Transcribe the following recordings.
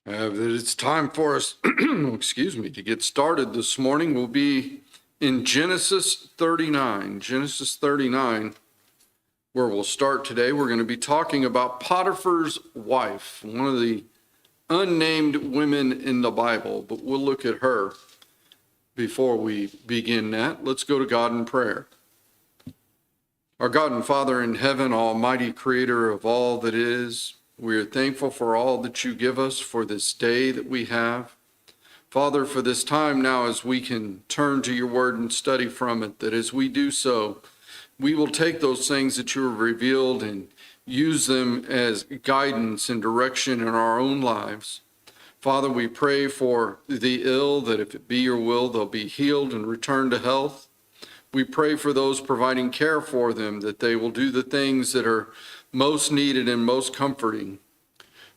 That it's time for us, excuse me, to get started this morning. We'll be in Genesis 39. Genesis 39, where we'll start today. We're going to be talking about Potiphar's wife, one of the unnamed women in the Bible, but we'll look at her before we begin that. Let's go to God in prayer. Our God and Father in heaven, almighty creator of all that is, we are thankful for all that you give us for this day that we have. Father, for this time now as we can turn to your word and study from it, that as we do so, we will take those things that you have revealed and use them as guidance and direction in our own lives. Father, we pray for the ill, that if it be your will, they'll be healed and return to health. We pray for those providing care for them, that they will do the things that are most needed and most comforting.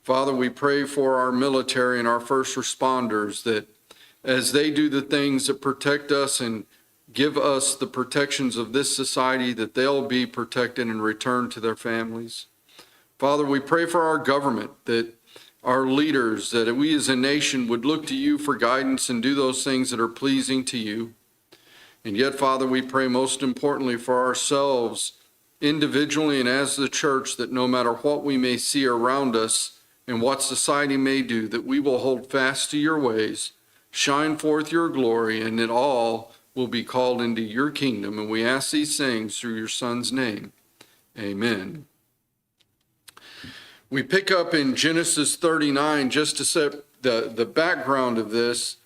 Father, we pray for our military and our first responders, that as they do the things that protect us and give us the protections of this society, that they'll be protected and return to their families. Father, we pray for our government, that our leaders, that we as a nation would look to you for guidance and do those things that are pleasing to you. And yet, Father, we pray most importantly for ourselves, individually and as the church, that no matter what we may see around us and what society may do, that we will hold fast to your ways, shine forth your glory, and that all will be called into your kingdom. And we ask these things through your Son's name. Amen. We pick up in Genesis 39, just to set the background of this.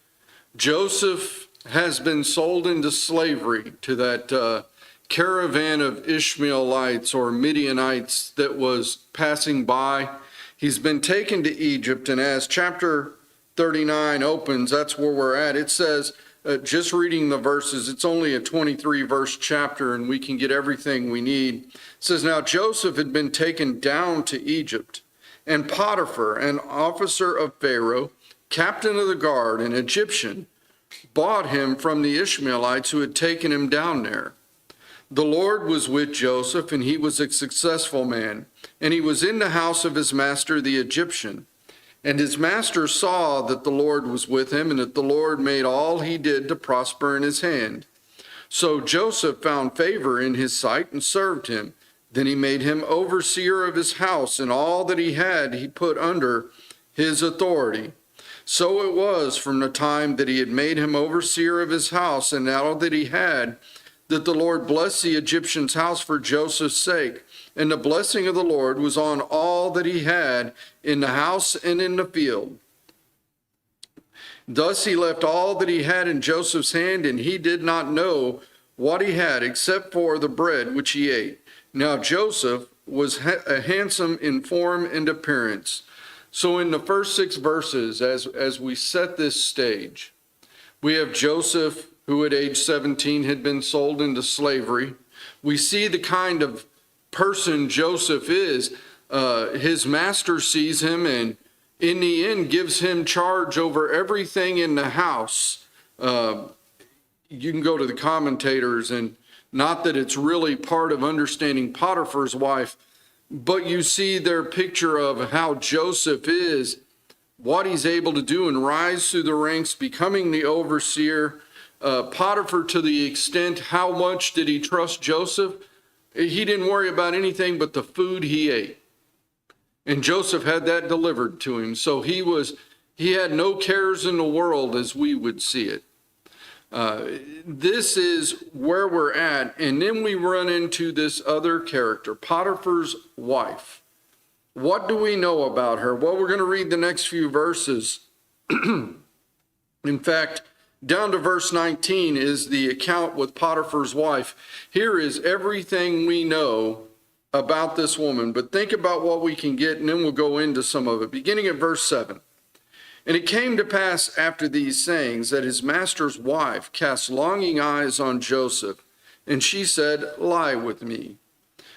Joseph has been sold into slavery to that caravan of Ishmaelites or Midianites that was passing by. He's been taken to Egypt, and as chapter 39 opens, that's where we're at. It says, just reading the verses, it's only a 23-verse chapter, and we can get everything we need. It says, now Joseph had been taken down to Egypt, and Potiphar, an officer of Pharaoh, captain of the guard, an Egyptian, bought him from the Ishmaelites who had taken him down there. The Lord was with Joseph, and he was a successful man, and he was in the house of his master, the Egyptian. And his master saw that the Lord was with him, and that the Lord made all he did to prosper in his hand. So Joseph found favor in his sight and served him. Then he made him overseer of his house, and all that he had he put under his authority. So it was from the time that he had made him overseer of his house, and all that he had, that the Lord blessed the Egyptian's house for Joseph's sake. And the blessing of the Lord was on all that he had in the house and in the field. Thus he left all that he had in Joseph's hand, and he did not know what he had except for the bread which he ate. Now Joseph was handsome in form and appearance. So in the first 6 verses, as we set this stage, we have Joseph, who at age 17 had been sold into slavery. We see the kind of person Joseph is. His master sees him and in the end gives him charge over everything in the house. You can go to the commentators, and not that it's really part of understanding Potiphar's wife, but you see their picture of how Joseph is, what he's able to do and rise through the ranks, becoming the overseer. Potiphar, to the extent, how much did he trust Joseph? He didn't worry about anything but the food he ate. And Joseph had that delivered to him. So he had no cares in the world as we would see it. This is where we're at. And then we run into this other character, Potiphar's wife. What do we know about her? Well, we're going to read the next few verses. In fact, down to verse 19 is the account with Potiphar's wife. Here is everything we know about this woman. But think about what we can get, and then we'll go into some of it. Beginning at verse 7. And it came to pass after these sayings that his master's wife cast longing eyes on Joseph, and she said, lie with me.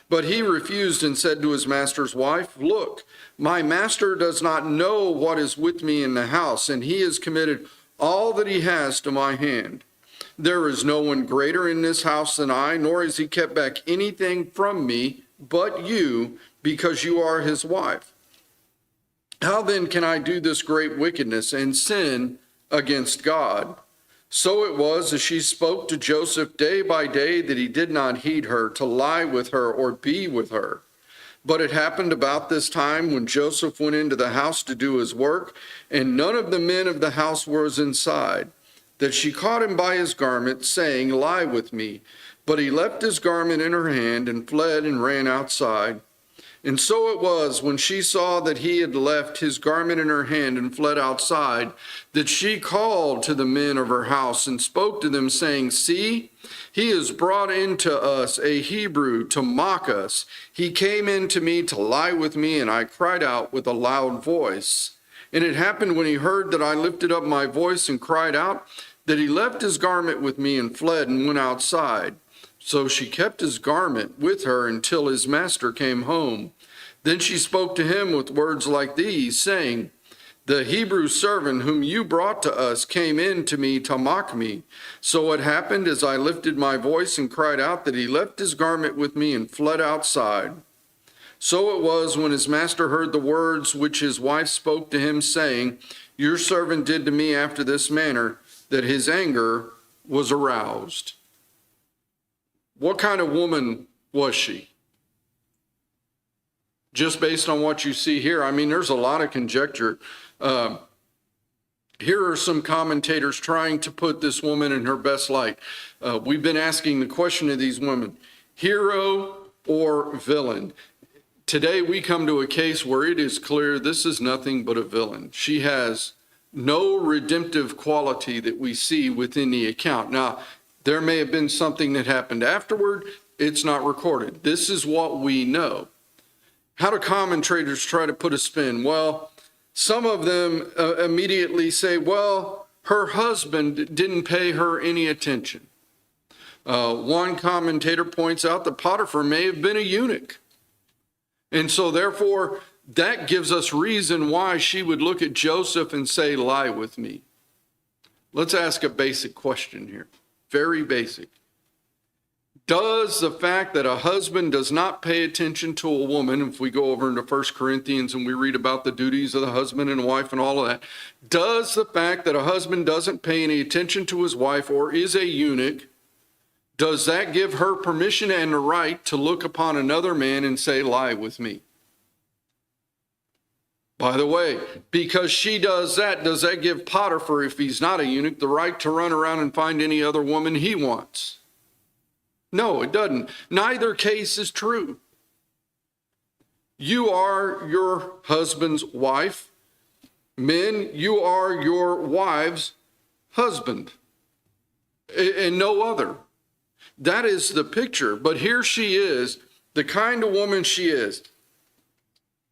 But he refused and said to his master's wife, look, my master does not know what is with me in the house, and he has committed all that he has to my hand. There is no one greater in this house than I, nor has he kept back anything from me but you, because you are his wife. How then can I do this great wickedness and sin against God?" So it was as she spoke to Joseph day by day that he did not heed her, to lie with her or be with her. But it happened about this time when Joseph went into the house to do his work, and none of the men of the house was inside, that she caught him by his garment, saying, "Lie with me." But he left his garment in her hand and fled and ran outside. And so it was when she saw that he had left his garment in her hand and fled outside, that she called to the men of her house and spoke to them, saying, "See, he has brought into us a Hebrew to mock us. He came in to me to lie with me, and I cried out with a loud voice. And it happened when he heard that I lifted up my voice and cried out, that he left his garment with me and fled and went outside. So she kept his garment with her until his master came home. Then she spoke to him with words like these, saying, "The Hebrew servant whom you brought to us came in to me to mock me. So it happened as I lifted my voice and cried out that he left his garment with me and fled outside. So it was when his master heard the words which his wife spoke to him, saying, 'Your servant did to me after this manner,' that his anger was aroused." What kind of woman was she? Just based on what you see here, I mean, there's a lot of conjecture. Here are some commentators trying to put this woman in her best light. We've been asking the question of these women, hero or villain? Today we come to a case where it is clear this is nothing but a villain. She has no redemptive quality that we see within the account. Now, there may have been something that happened afterward. It's not recorded. This is what we know. How do commentators try to put a spin? Well, some of them immediately say, well, her husband didn't pay her any attention. One commentator points out that Potiphar may have been a eunuch. And so therefore, that gives us reason why she would look at Joseph and say, "Lie with me." Let's ask a basic question here. Very basic. Does the fact that a husband does not pay attention to a woman, if we go over into 1 Corinthians and we read about the duties of the husband and wife and all of that, does the fact that a husband doesn't pay any attention to his wife or is a eunuch, does that give her permission and the right to look upon another man and say, "Lie with me"? By the way, because she does that give Potiphar, if he's not a eunuch, the right to run around and find any other woman he wants? No, it doesn't. Neither case is true. You are your husband's wife. Men, you are your wife's husband, and no other. That is the picture. But here she is, the kind of woman she is.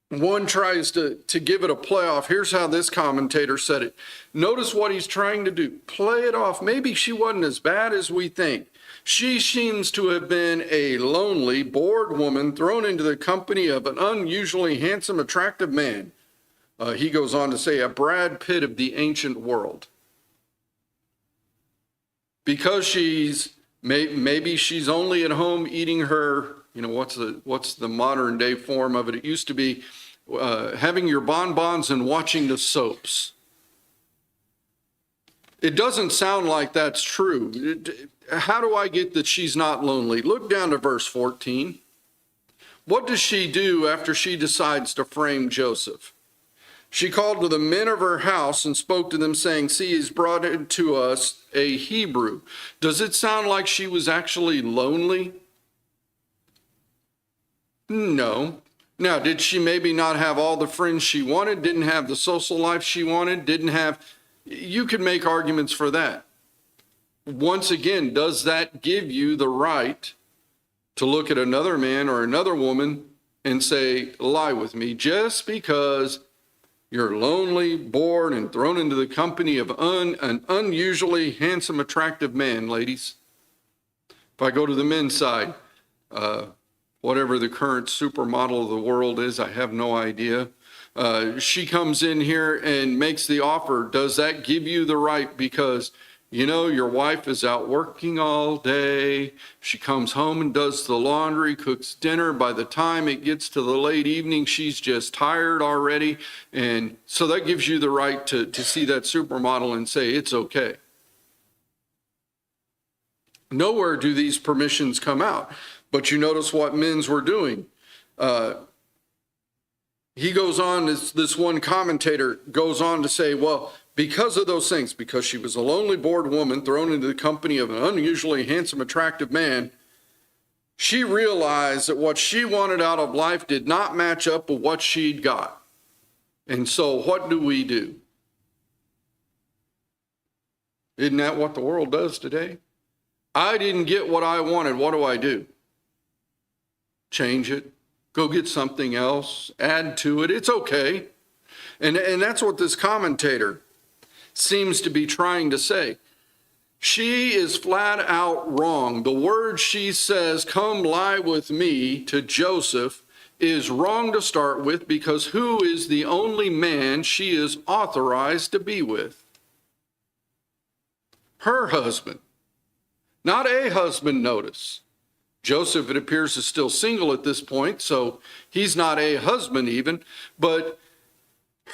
One tries to give it a play off. Here's how this commentator said it. Notice what he's trying to do. Play it off. Maybe she wasn't as bad as we think. She seems to have been a lonely, bored woman thrown into the company of an unusually handsome, attractive man. He goes on to say, a Brad Pitt of the ancient world. Because maybe she's only at home eating her, what's the modern day form of it? It used to be having your bonbons and watching the soaps. It doesn't sound like that's true. How do I get that she's not lonely? Look down to verse 14. What does she do after she decides to frame Joseph? She called to the men of her house and spoke to them, saying, "See, he's brought into us a Hebrew." Does it sound like she was actually lonely? No. Now, did she maybe not have all the friends she wanted, didn't have the social life she wanted, you could make arguments for that. Once again, does that give you the right to look at another man or another woman and say, "Lie with me," just because you're lonely, bored, and thrown into the company of an unusually handsome, attractive man, ladies? If I go to the men's side, whatever the current supermodel of the world is, I have no idea. She comes in here and makes the offer. Does that give you the right because You know, your wife is out working all day. She comes home and does the laundry, cooks dinner. By the time it gets to the late evening, she's just tired already. And so that gives you the right to see that supermodel and say, it's okay. Nowhere do these permissions come out. But you notice what men's were doing. He goes on, this one commentator goes on to say, well, because of those things, because she was a lonely, bored woman thrown into the company of an unusually handsome, attractive man, she realized that what she wanted out of life did not match up with what she'd got. And so what do we do? Isn't that what the world does today? I didn't get what I wanted. What do? Change it. Go get something else. Add to it. It's okay. And that's what this commentator seems to be trying to say. She is flat out wrong. The word she says, come lie with me, to Joseph, is wrong to start with, because who is the only man she is authorized to be with? Her husband. Not a husband, notice. Joseph, it appears, is still single at this point, so he's not a husband even, but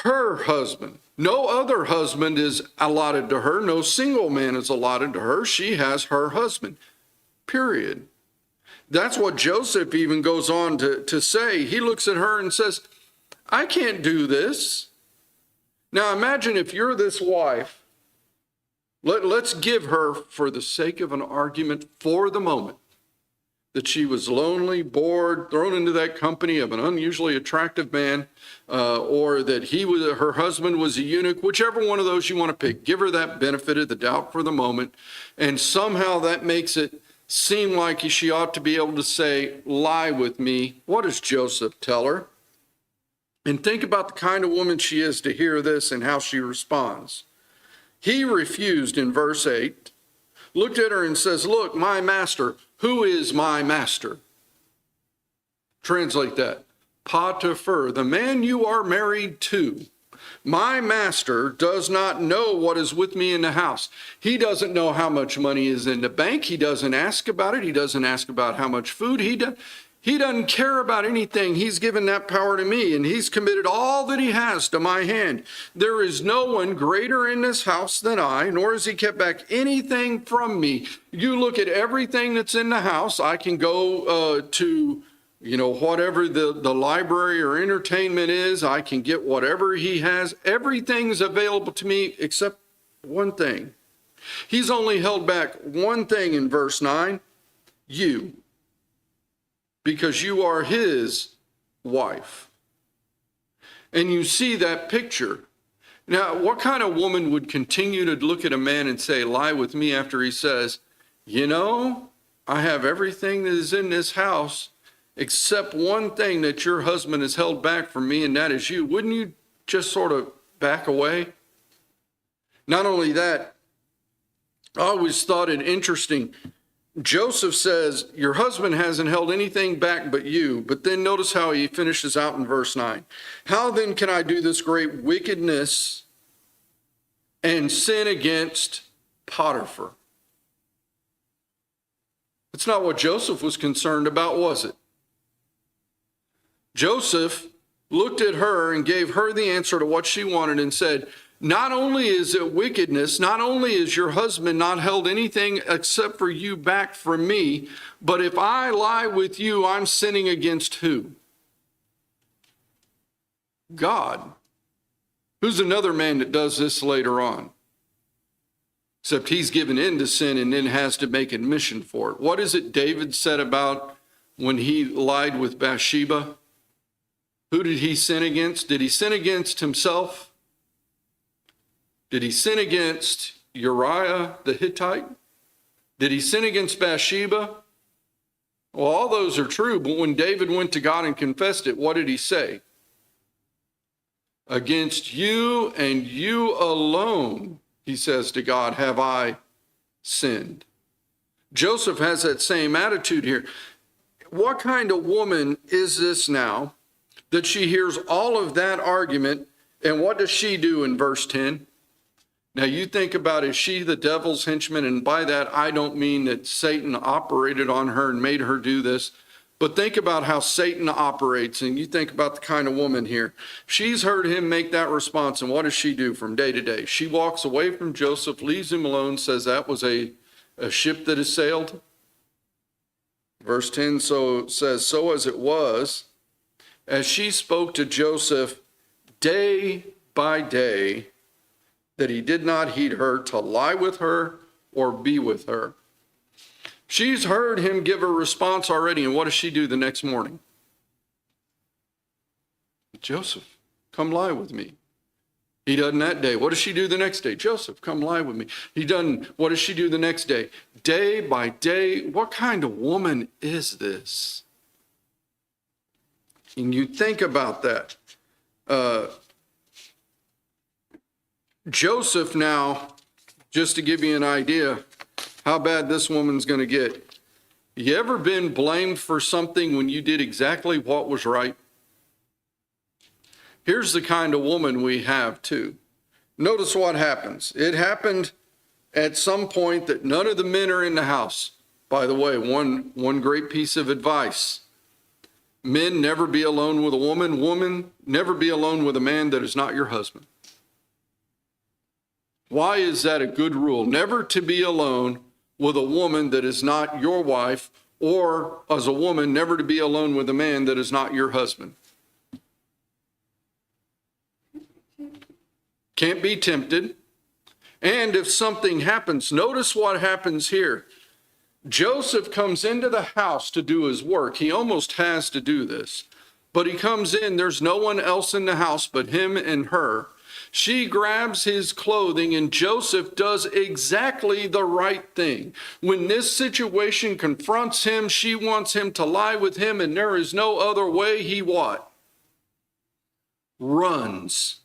her husband. No other husband is allotted to her. No single man is allotted to her. She has her husband, period. That's what Joseph even goes on to say. He looks at her and says, I can't do this. Now imagine if you're this wife. Let's give her, for the sake of an argument for the moment, that she was lonely, bored, thrown into that company of an unusually attractive man, or that her husband was a eunuch, whichever one of those you want to pick. Give her that benefit of the doubt for the moment, and somehow that makes it seem like she ought to be able to say, lie with me. What does Joseph tell her? And think about the kind of woman she is to hear this and how she responds. He refused in verse 8, looked at her and says, look, my master. Who is my master? Translate that. Potiphar, the man you are married to. My master does not know what is with me in the house. He doesn't know how much money is in the bank. He doesn't ask about it. He doesn't ask about how much food he doesn't care about anything. He's given that power to me, and he's committed all that he has to my hand. There is no one greater in this house than I, nor has he kept back anything from me. You look at everything that's in the house. I can go to, whatever the library or entertainment is. I can get whatever he has. Everything's available to me except one thing. He's only held back one thing in verse 9, you. Because you are his wife. And you see that picture. Now, what kind of woman would continue to look at a man and say, lie with me, after he says, I have everything that is in this house except one thing that your husband has held back from me, and that is you. Wouldn't you just sort of back away? Not only that, I always thought it interesting. Joseph says, your husband hasn't held anything back but you. But then notice how he finishes out in verse 9. How then can I do this great wickedness and sin against Potiphar? That's not what Joseph was concerned about, was it? Joseph looked at her and gave her the answer to what she wanted and said, not only is it wickedness, not only is your husband not held anything except for you back from me, but if I lie with you, I'm sinning against who? God. Who's another man that does this later on? Except he's given in to sin and then has to make admission for it. What is it David said about when he lied with Bathsheba? Who did he sin against? Did he sin against himself? Did he sin against Uriah the Hittite? Did he sin against Bathsheba? Well, all those are true, but when David went to God and confessed it, what did he say? Against you and you alone, he says to God, have I sinned. Joseph has that same attitude here. What kind of woman is this now that she hears all of that argument, and what does she do in verse 10? Now you think about, is she the devil's henchman? And by that, I don't mean that Satan operated on her and made her do this, but think about how Satan operates, and you think about the kind of woman here. She's heard him make that response, and what does she do from day to day? She walks away from Joseph, leaves him alone, says that was a ship that has sailed. Verse 10 says, so as it was, as she spoke to Joseph day by day, that he did not heed her to lie with her or be with her. She's heard him give a response already, and what does she do the next morning? Joseph, come lie with me. He doesn't that day. What does she do the next day? Joseph, come lie with me. He doesn't. What does she do the next day? Day by day. What kind of woman is this? And you think about that. Joseph now, just to give you an idea how bad this woman's going to get. You ever been blamed for something when you did exactly what was right? Here's the kind of woman we have too. Notice what happens. It happened at some point that none of the men are in the house. By the way, one great piece of advice. Men, never be alone with a woman. Woman, never be alone with a man that is not your husband. Why is that a good rule? Never to be alone with a woman that is not your wife, or as a woman, never to be alone with a man that is not your husband. Can't be tempted. And if something happens, notice what happens here. Joseph comes into the house to do his work. He almost has to do this. But he comes in, there's no one else in the house but him and her. She grabs his clothing, and Joseph does exactly the right thing. When this situation confronts him, she wants him to lie with him, and there is no other way. He what? Runs.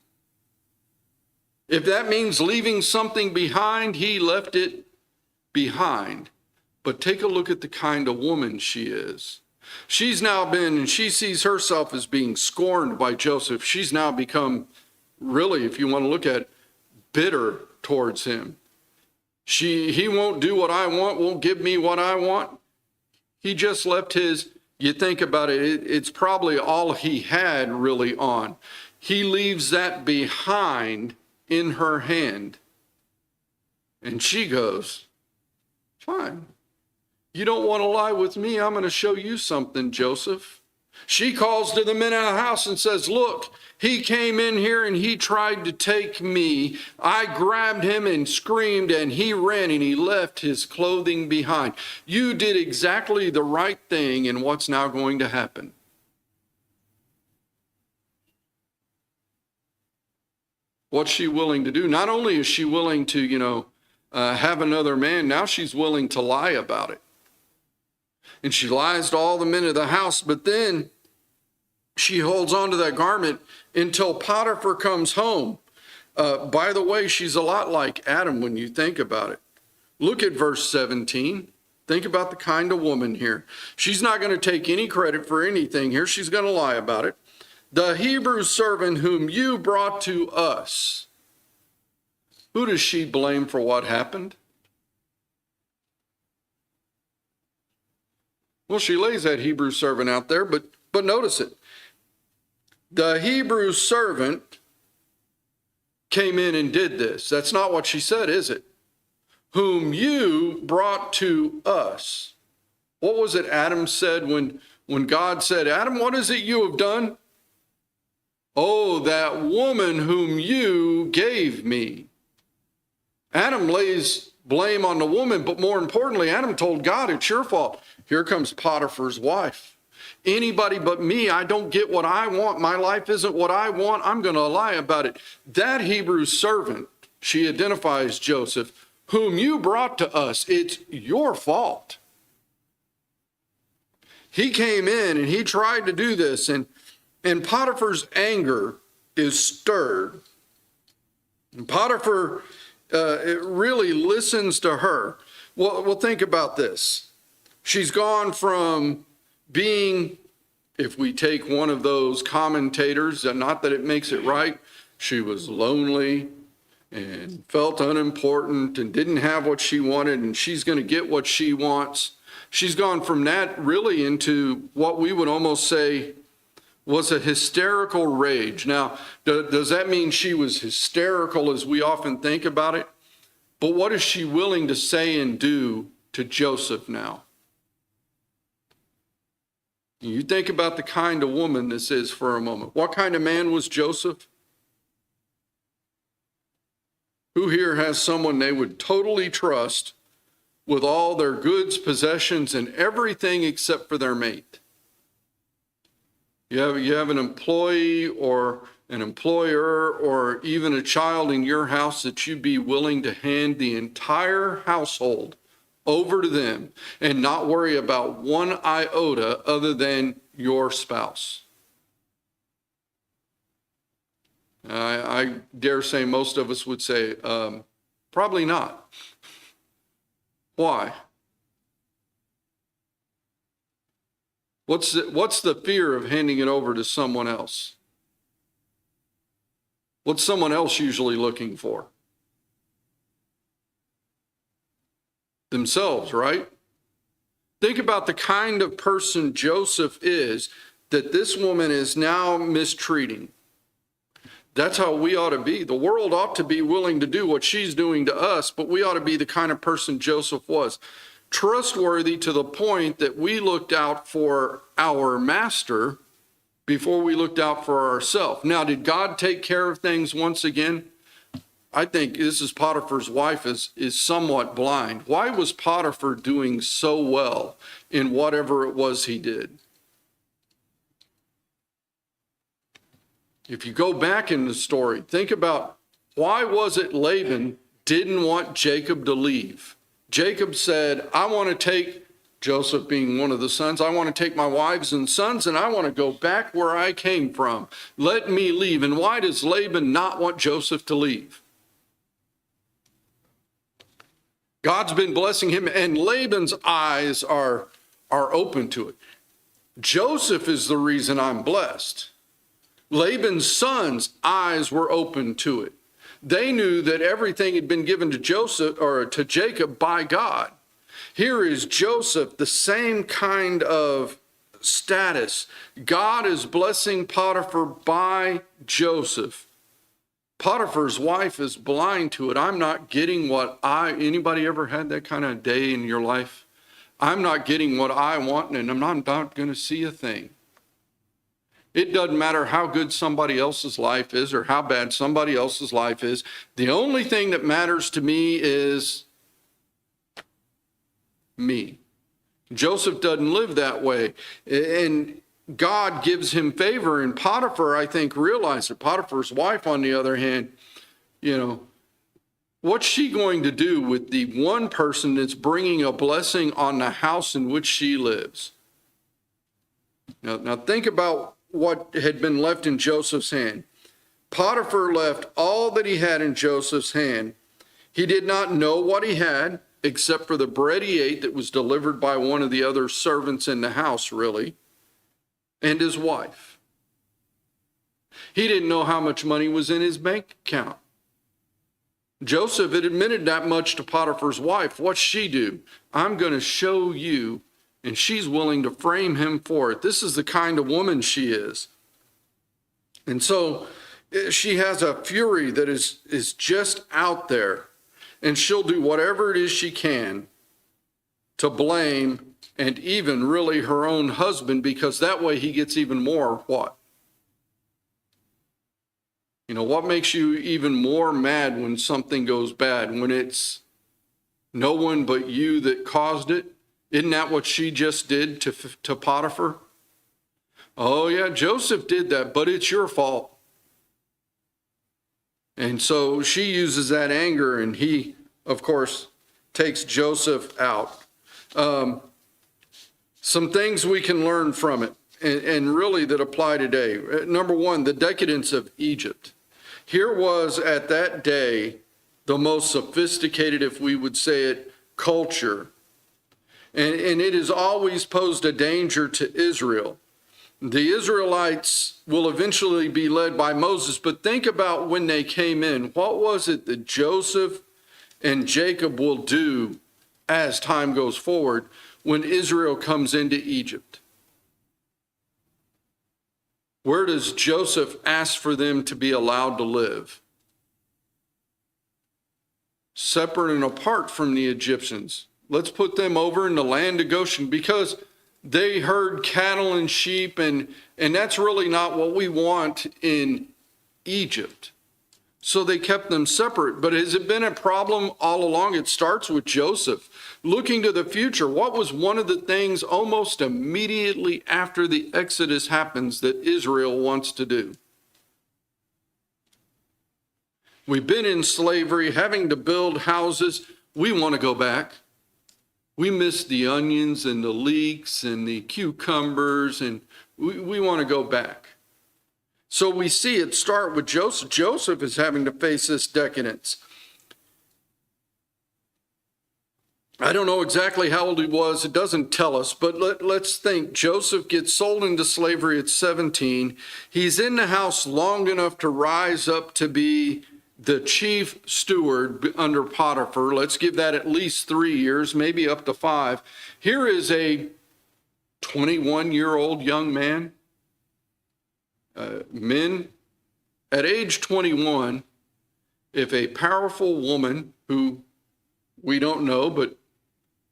If that means leaving something behind, he left it behind. But take a look at the kind of woman she is. She's now been, and she sees herself as being scorned by Joseph. She's now become, really, if you want to look at it, bitter towards him. He won't do what I want, won't give me what I want. He just left his, you think about it, it's probably all he had really on. He leaves that behind in her hand. And she goes, fine. You don't want to lie with me? I'm going to show you something, Joseph. She calls to the men in the house and says, look, he came in here and he tried to take me. I grabbed him and screamed, and he ran and he left his clothing behind. You did exactly the right thing, and what's now going to happen? What's she willing to do? Not only is she willing to, have another man, now she's willing to lie about it. And she lies to all the men of the house, but then she holds on to that garment until Potiphar comes home. By the way, she's a lot like Adam when you think about it. Look at verse 17. Think about the kind of woman here. She's not going to take any credit for anything here. She's going to lie about it. The Hebrew servant whom you brought to us. Who does she blame for what happened? Well, she lays that Hebrew servant out there, but notice it. The Hebrew servant came in and did this. That's not what she said, is it? Whom you brought to us. What was it Adam said when God said, Adam, what is it you have done? Oh, that woman whom you gave me. Adam lays blame on the woman, but more importantly, Adam told God, it's your fault. Here comes Potiphar's wife. Anybody but me, I don't get what I want. My life isn't what I want. I'm going to lie about it. That Hebrew servant, she identifies Joseph, whom you brought to us. It's your fault. He came in and he tried to do this, and Potiphar's anger is stirred. And Potiphar really listens to her. Well, think about this. She's gone from being, if we take one of those commentators, not that it makes it right, she was lonely, and felt unimportant and didn't have what she wanted, and she's going to get what she wants. She's gone from that really into what we would almost say was a hysterical rage. Now, does that mean she was hysterical as we often think about it? But what is she willing to say and do to Joseph now? You think about the kind of woman this is for a moment. What kind of man was Joseph? Who here has someone they would totally trust with all their goods, possessions, and everything except for their mate? You have an employee or an employer or even a child in your house that you'd be willing to hand the entire household over to them and not worry about one iota other than your spouse. I dare say most of us would say, probably not. Why? What's the fear of handing it over to someone else? What's someone else usually looking for? Themselves, right? Think about the kind of person Joseph is that this woman is now mistreating. That's how we ought to be. The world ought to be willing to do what she's doing to us, but we ought to be the kind of person Joseph was. Trustworthy to the point that we looked out for our master before we looked out for ourselves. Now, did God take care of things once again? I think this is Potiphar's wife is somewhat blind. Why was Potiphar doing so well in whatever it was he did? If you go back in the story, think about why was it Laban didn't want Jacob to leave? Jacob said, I want to take, Joseph being one of the sons, I want to take my wives and sons and I want to go back where I came from. Let me leave. And why does Laban not want Joseph to leave? God's been blessing him and Laban's eyes are open to it. Joseph is the reason I'm blessed. Laban's sons' eyes were open to it. They knew that everything had been given to Joseph or to Jacob by God. Here is Joseph, the same kind of status. God is blessing Potiphar by Joseph. Potiphar's wife is blind to it. I'm not getting anybody ever had that kind of day in your life? I'm not getting what I want and I'm not going to see a thing. It doesn't matter how good somebody else's life is or how bad somebody else's life is. The only thing that matters to me is me. Joseph doesn't live that way. And God gives him favor. And Potiphar, I think, realized that Potiphar's wife, on the other hand, what's she going to do with the one person that's bringing a blessing on the house in which she lives? Now think about what had been left in Joseph's hand. Potiphar left all that he had in Joseph's hand. He did not know what he had except for the bread he ate that was delivered by one of the other servants in the house, really, and his wife. He didn't know how much money was in his bank account. Joseph had admitted that much to Potiphar's wife. What's she do? I'm going to show you. And she's willing to frame him for it. This is the kind of woman she is. And so she has a fury that is just out there. And she'll do whatever it is she can to blame and even really her own husband, because that way he gets even more what? What makes you even more mad when something goes bad? When it's no one but you that caused it? Isn't that what she just did to Potiphar? Oh yeah, Joseph did that, but it's your fault. And so she uses that anger, and he, of course, takes Joseph out. Some things we can learn from it, and really that apply today. Number one, the decadence of Egypt. Here was, at that day, the most sophisticated, if we would say it, culture. And it has always posed a danger to Israel. The Israelites will eventually be led by Moses, but think about when they came in. What was it that Joseph and Jacob will do as time goes forward when Israel comes into Egypt? Where does Joseph ask for them to be allowed to live? Separate and apart from the Egyptians. Let's put them over in the land of Goshen, because they herd cattle and sheep, and that's really not what we want in Egypt. So they kept them separate. But has it been a problem all along? It starts with Joseph. Looking to the future, what was one of the things almost immediately after the Exodus happens that Israel wants to do? We've been in slavery, having to build houses. We want to go back. We miss the onions and the leeks and the cucumbers, and we want to go back. So we see it start with Joseph. Joseph is having to face this decadence. I don't know exactly how old he was. It doesn't tell us, but let's think. Joseph gets sold into slavery at 17. He's in the house long enough to rise up to be the chief steward under Potiphar. Let's give that at least 3 years, maybe up to 5. Here is a 21-year-old young man. Men, at age 21, if a powerful woman who we don't know, but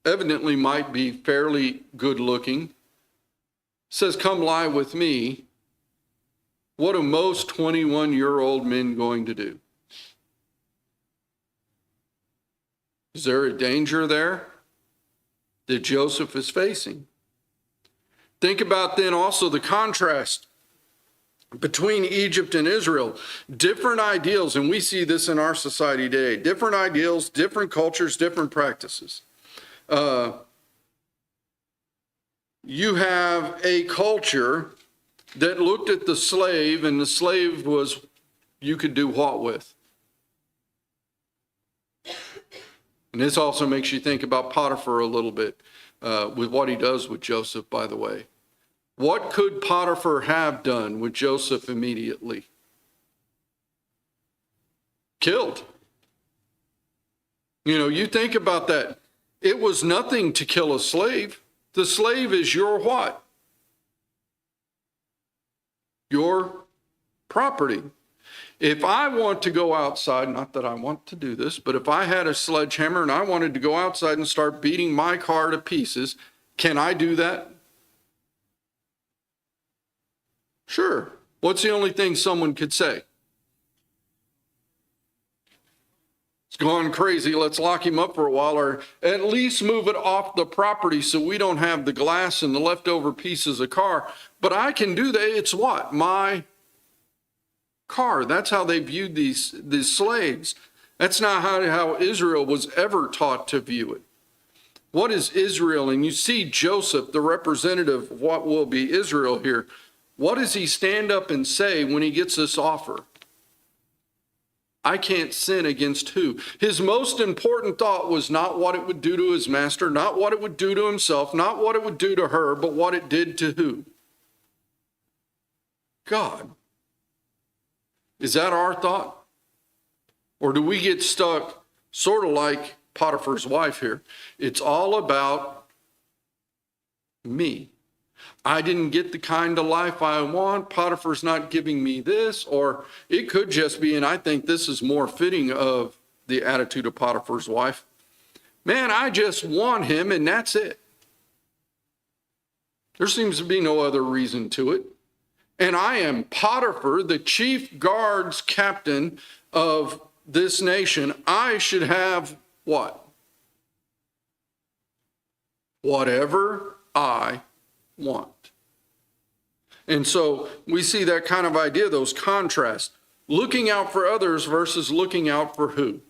evidently might be fairly good looking, says, "Come lie with me," what are most 21-year-old men going to do? Is there a danger there that Joseph is facing? Think about then also the contrast between Egypt and Israel. Different ideals, and we see this in our society today. Different ideals, different cultures, different practices. You have a culture that looked at the slave, and the slave was, you could do what with? And this also makes you think about Potiphar a little bit, with what he does with Joseph, by the way. What could Potiphar have done with Joseph immediately? Killed. You know, you think about that. It was nothing to kill a slave. The slave is your what? Your property. If I want to go outside, not that I want to do this, but if I had a sledgehammer and I wanted to go outside and start beating my car to pieces, can I do that? Sure. What's the only thing someone could say? It's gone crazy. Let's lock him up for a while, or at least move it off the property so we don't have the glass and the leftover pieces of car. But I can do that. It's what? My car. That's how they viewed these slaves. That's not how Israel was ever taught to view it. What is Israel? And you see Joseph, the representative of what will be Israel here. What does he stand up and say when he gets this offer? I can't sin against who? His most important thought was not what it would do to his master, not what it would do to himself, not what it would do to her, but what it did to who? God. Is that our thought? Or do we get stuck sort of like Potiphar's wife here? It's all about me. I didn't get the kind of life I want. Potiphar's not giving me this. Or it could just be, and I think this is more fitting of the attitude of Potiphar's wife. Man, I just want him and that's it. There seems to be no other reason to it. And I am Potiphar, the chief guards captain of this nation. I should have what? Whatever I want. And so we see that kind of idea, those contrasts. Looking out for others versus looking out for who?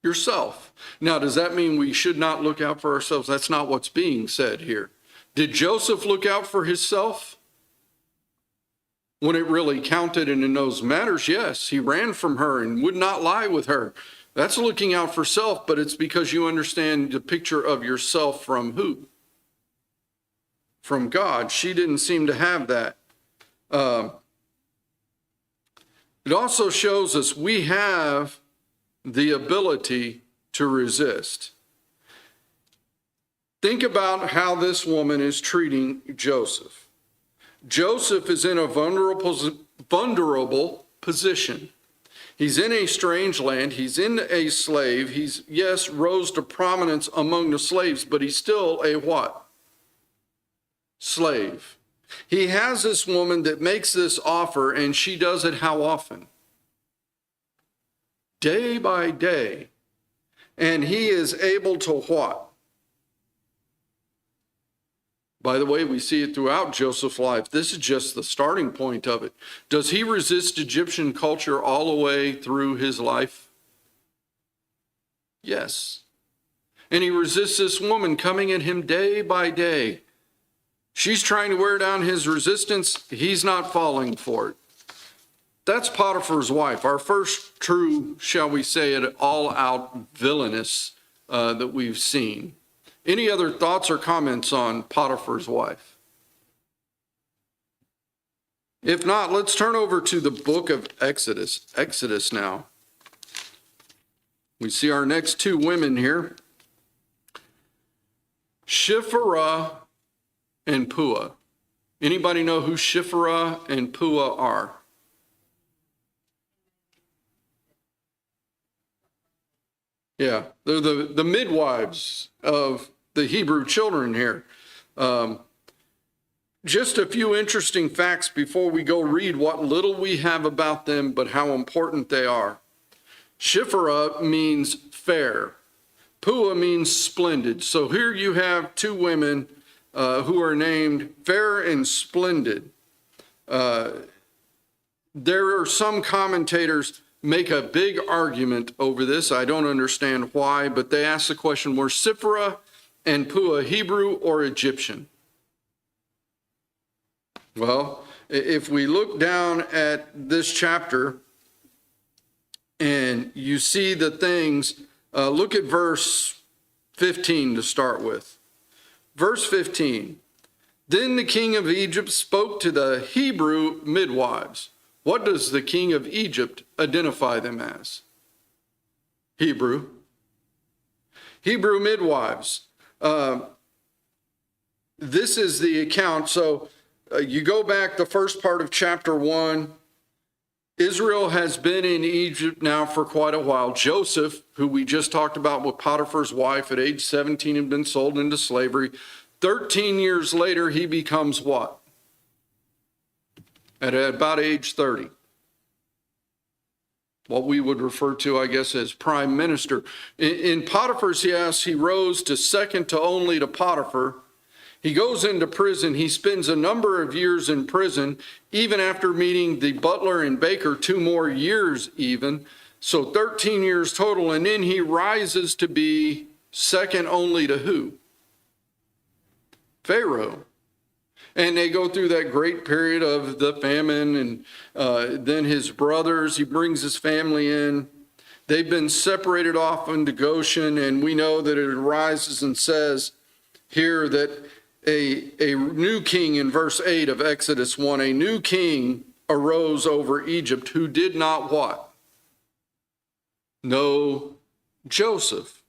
Yourself. Now, does that mean we should not look out for ourselves? That's not what's being said here. Did Joseph look out for himself? When it really counted and in those matters, yes, he ran from her and would not lie with her. That's looking out for self, but it's because you understand the picture of yourself from who? from God. She didn't seem to have that. It also shows us we have the ability to resist. Think about how this woman is treating Joseph. Joseph is in a vulnerable position. He's in a strange land. He's in a slave. He's, yes, rose to prominence among the slaves, but he's still a what? Slave. He has this woman that makes this offer, and she does it how often? Day by day. And he is able to what? By the way, we see it throughout Joseph's life. This is just the starting point of it. Does he resist Egyptian culture all the way through his life? Yes. And he resists this woman coming at him day by day. She's trying to wear down his resistance. He's not falling for it. That's Potiphar's wife, our first true, shall we say it, all-out villainess that we've seen. Any other thoughts or comments on Potiphar's wife? If not, let's turn over to the book of Exodus. Exodus now. We see our next two women here. Shiphrah and Puah. Anybody know who Shiphrah and Puah are? Yeah, they're the midwives of the Hebrew children here. Just a few interesting facts before we go read what little we have about them, but how important they are. Shiphrah means fair. Puah means splendid. So here you have two women who are named fair and splendid. There are some commentators make a big argument over this. I don't understand why, but they ask the question, were Shiphrah and Puah Hebrew or Egyptian? Well, if we look down at this chapter and you see the things, look at verse 15 to start with. Verse 15, then the king of Egypt spoke to the Hebrew midwives. What does the king of Egypt identify them as? Hebrew. Hebrew midwives. This is the account. So you go back the first part of chapter 1. Israel has been in Egypt now for quite a while. Joseph, who we just talked about with Potiphar's wife, at age 17 had been sold into slavery. 13 years later, he becomes what? At about age 30. What we would refer to, I guess, as prime minister. In Potiphar's house, he rose to second to only to Potiphar. He goes into prison. He spends a number of years in prison, even after meeting the butler and baker, 2 more years even. So 13 years total. And then he rises to be second only to who? Pharaoh. And they go through that great period of the famine, and then his brothers, he brings his family in. They've been separated off into Goshen, and we know that it arises and says here that a new king, in verse 8 of Exodus 1, a new king arose over Egypt who did not what? Know Joseph.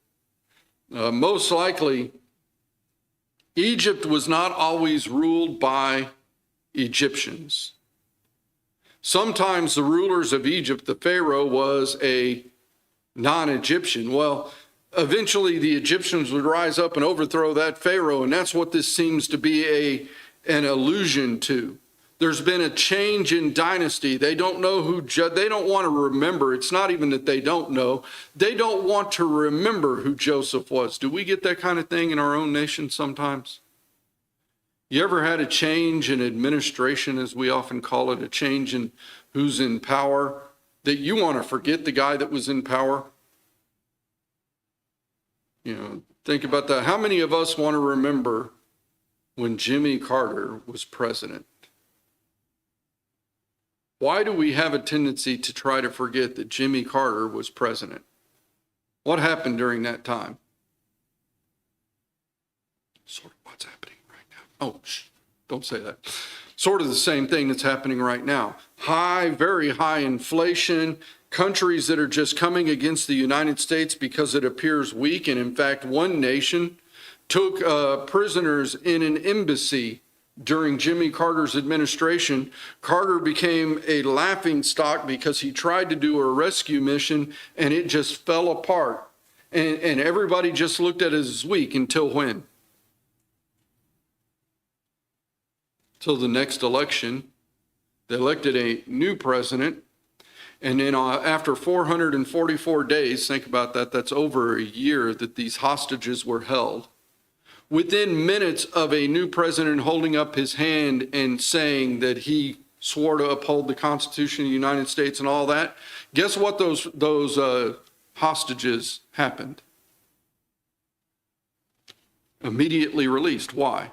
Most likely, Egypt was not always ruled by Egyptians. Sometimes the rulers of Egypt, the Pharaoh, was a non-Egyptian. Well, eventually the Egyptians would rise up and overthrow that Pharaoh, and that's what this seems to be an allusion to. There's been a change in dynasty. They don't know who they don't want to remember. It's not even that they don't know. They don't want to remember who Joseph was. Do we get that kind of thing in our own nation sometimes? You ever had a change in administration, as we often call it, a change in who's in power, that you want to forget the guy that was in power? You know, think about that. How many of us want to remember when Jimmy Carter was president? Why do we have a tendency to try to forget that Jimmy Carter was president? What happened during that time? Sort of what's happening right Don't say that. Sort of the same thing that's happening right now. Very high inflation, countries that are just coming against the United States because it appears weak. And in fact, one nation took prisoners in an embassy during Jimmy Carter's administration. Carter became a laughingstock because he tried to do a rescue mission and it just fell apart. And everybody just looked at it as weak until when? Till the next election. They elected a new president. And then after 444 days, think about that, that's over a year that these hostages were held. Within minutes of a new president holding up his hand and saying that he swore to uphold the Constitution of the United States and all that, guess what those hostages happened? Immediately released. Why?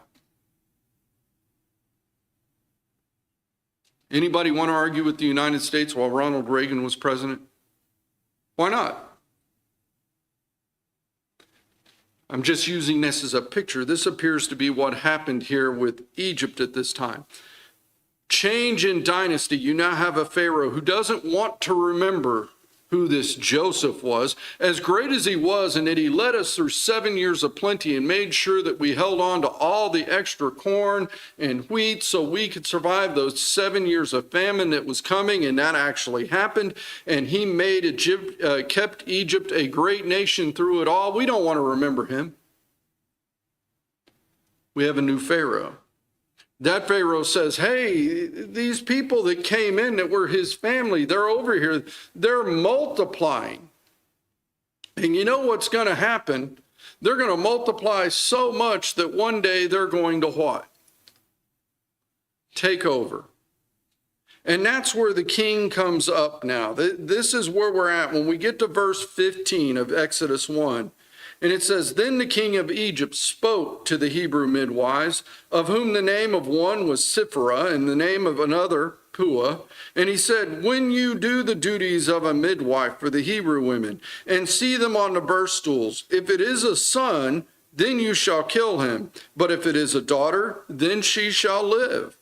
Anybody want to argue with the United States while Ronald Reagan was president? Why not? I'm just using this as a picture. This appears to be what happened here with Egypt at this time. Change in dynasty. You now have a Pharaoh who doesn't want to remember who this Joseph was, as great as he was, and that he led us through 7 years of plenty and made sure that we held on to all the extra corn and wheat so we could survive those 7 years of famine that was coming, and that actually happened. And he made kept Egypt a great nation through it all. We don't want to remember him. We have a new Pharaoh. That Pharaoh says, hey, these people that came in that were his family, they're over here, they're multiplying. And you know what's going to happen? They're going to multiply so much that one day they're going to what? Take over. And that's where the king comes up now. This is where we're at when we get to verse 15 of Exodus 1. And it says, then the king of Egypt spoke to the Hebrew midwives, of whom the name of one was Siphrah, and the name of another Puah. And he said, when you do the duties of a midwife for the Hebrew women, and see them on the birth stools, if it is a son, then you shall kill him. But if it is a daughter, then she shall live.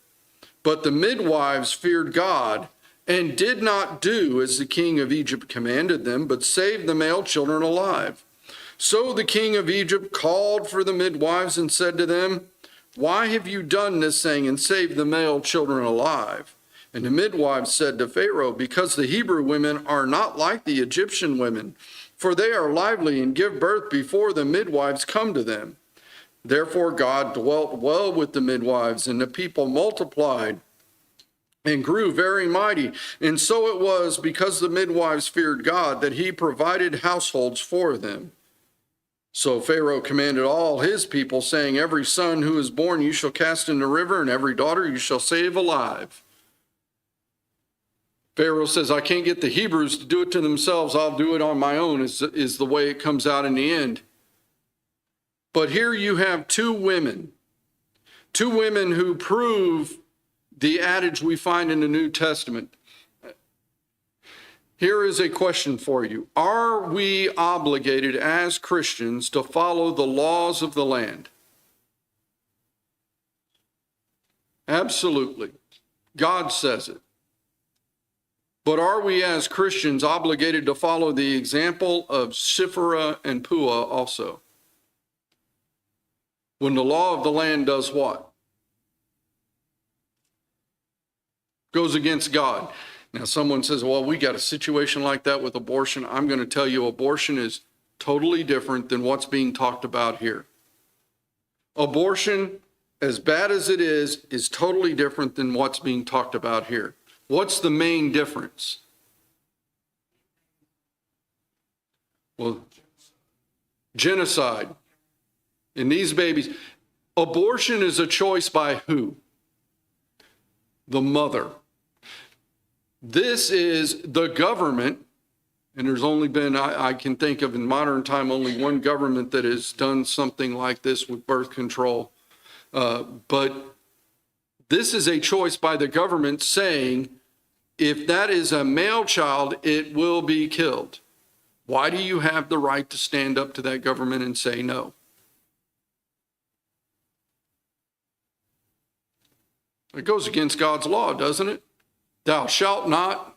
But the midwives feared God, and did not do as the king of Egypt commanded them, but saved the male children alive. So the king of Egypt called for the midwives and said to them, why have you done this thing and saved the male children alive? And the midwives said to Pharaoh, because the Hebrew women are not like the Egyptian women, for they are lively and give birth before the midwives come to them. Therefore God dwelt well with the midwives, and the people multiplied and grew very mighty. And so it was, because the midwives feared God, that he provided households for them. So Pharaoh commanded all his people, saying, every son who is born you shall cast in the river, and every daughter you shall save alive. Pharaoh says, I can't get the Hebrews to do it to themselves. I'll do it on my own, is the way it comes out in the end. But here you have two women who prove the adage we find in the New Testament. Here is a question for you. Are we obligated as Christians to follow the laws of the land? Absolutely. God says it. But are we as Christians obligated to follow the example of Siphrah and Puah also? When the law of the land does what? Goes against God. Now, someone says, well, we got a situation like that with abortion. I'm going to tell you, abortion is totally different than what's being talked about here. Abortion, as bad as it is totally different than what's being talked about here. What's the main difference? Well, genocide. In these babies, abortion is a choice by who? The mother. This is the government, and there's only been, I can think of in modern time, only one government that has done something like this with birth control. But this is a choice by the government saying, if that is a male child, it will be killed. Why do you have the right to stand up to that government and say no? It goes against God's law, doesn't it? Thou shalt not,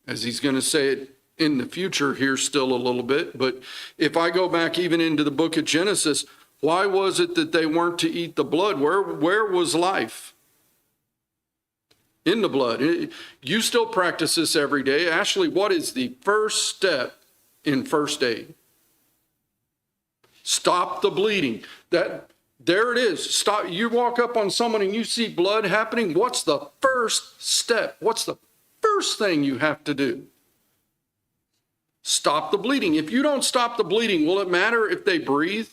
as he's going to say it in the future here still a little bit. But if I go back even into the book of Genesis, why was it that they weren't to eat the blood? Where was life? In the blood. You still practice this every day. Ashley, what is the first step in first aid? Stop the bleeding. There it is. Stop. You walk up on someone and you see blood happening. What's the first step? What's the first thing you have to do? Stop the bleeding. If you don't stop the bleeding, will it matter if they breathe?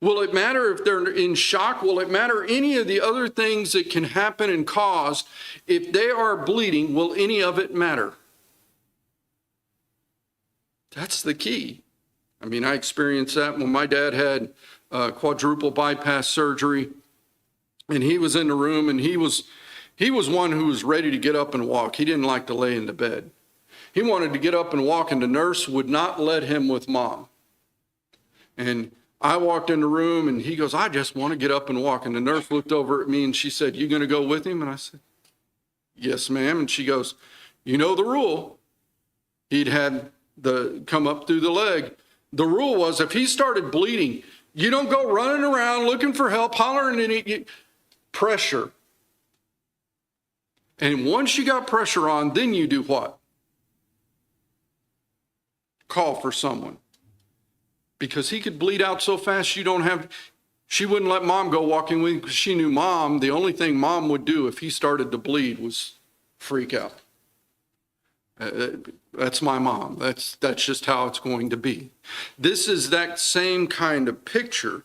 Will it matter if they're in shock? Will it matter any of the other things that can happen and cause? If they are bleeding, will any of it matter? That's the key. I mean, I experienced that when my dad had quadruple bypass surgery, and he was in the room, and he was one who was ready to get up and walk. He didn't like to lay in the bed. He wanted to get up and walk, and the nurse would not let him with mom. And I walked in the room, and he goes, I just want to get up and walk. And the nurse looked over at me, and she said, you going to go with him? And I said, yes, ma'am. And she goes, you know the rule. He'd had the come up through the leg. The rule was if he started bleeding, you don't go running around looking for help, hollering and pressure. And once you got pressure on, then you do what? Call for someone. Because he could bleed out so fast she wouldn't let mom go walking with him because she knew mom, the only thing mom would do if he started to bleed was freak out. That's my mom. That's just how it's going to be. This is that same kind of picture.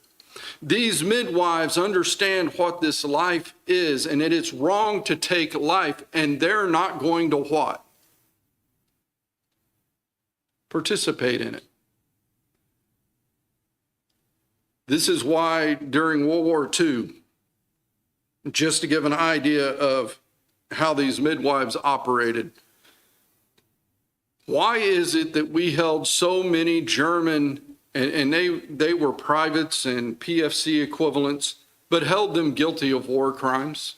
These midwives understand what this life is, and that it's wrong to take life, and they're not going to what? Participate in it. This is why during World War II, just to give an idea of how these midwives operated, why is it that we held so many German, and they were privates and PFC equivalents, but held them guilty of war crimes?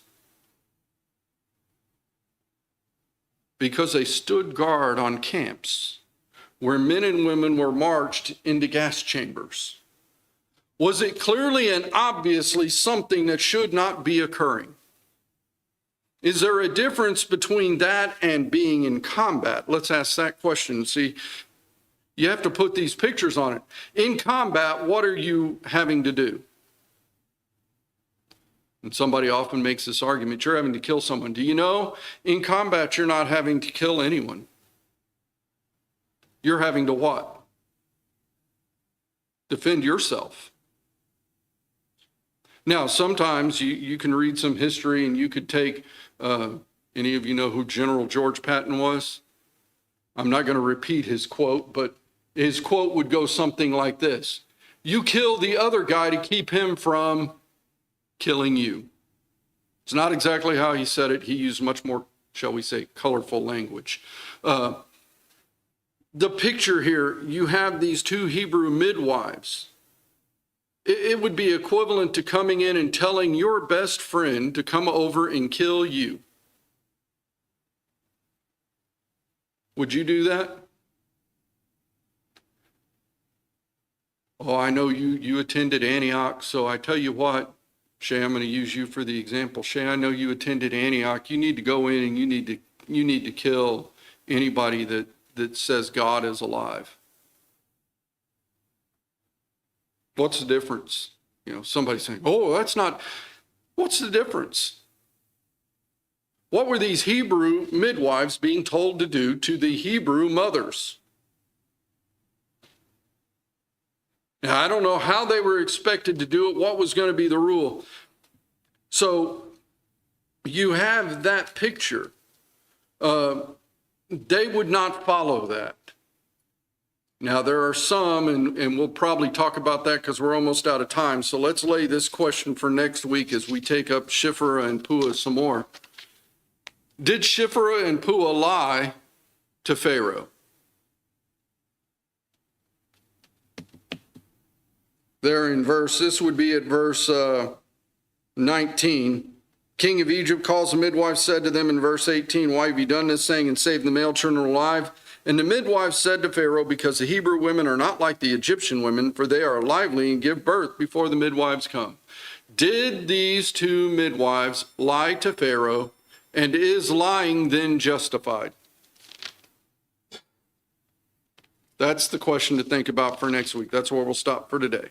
Because they stood guard on camps where men and women were marched into gas chambers. Was it clearly and obviously something that should not be occurring? Is there a difference between that and being in combat? Let's ask that question. See, you have to put these pictures on it. In combat, what are you having to do? And somebody often makes this argument, you're having to kill someone. Do you know, in combat, you're not having to kill anyone. You're having to what? Defend yourself. Now, sometimes you can read some history and you could take, any of you know who General George Patton was? I'm not going to repeat his quote, but his quote would go something like this. You kill the other guy to keep him from killing you. It's not exactly how he said it. He used much more, shall we say, colorful language. The picture here, you have these two Hebrew midwives. It would be equivalent to coming in and telling your best friend to come over and kill you. Would you do that? Oh, I know you attended Antioch, so I tell you what, Shay, I'm going to use you for the example. Shay, I know you attended Antioch. You need to go in and you need to kill anybody that says God is alive. What's the difference? You know, somebody saying, oh, that's not, what's the difference? What were these Hebrew midwives being told to do to the Hebrew mothers? Now, I don't know how they were expected to do it, what was going to be the rule. So you have that picture. They would not follow that. Now, there are some, and we'll probably talk about that because we're almost out of time. So let's lay this question for next week as we take up Shiphrah and Puah some more. Did Shiphrah and Puah lie to Pharaoh? There in this would be at verse 19. King of Egypt calls the midwives, said to them in verse 18, why have you done this, saying, and saved the male children alive? And the midwives said to Pharaoh, because the Hebrew women are not like the Egyptian women, for they are lively and give birth before the midwives come. Did these two midwives lie to Pharaoh, and is lying then justified? That's the question to think about for next week. That's where we'll stop for today.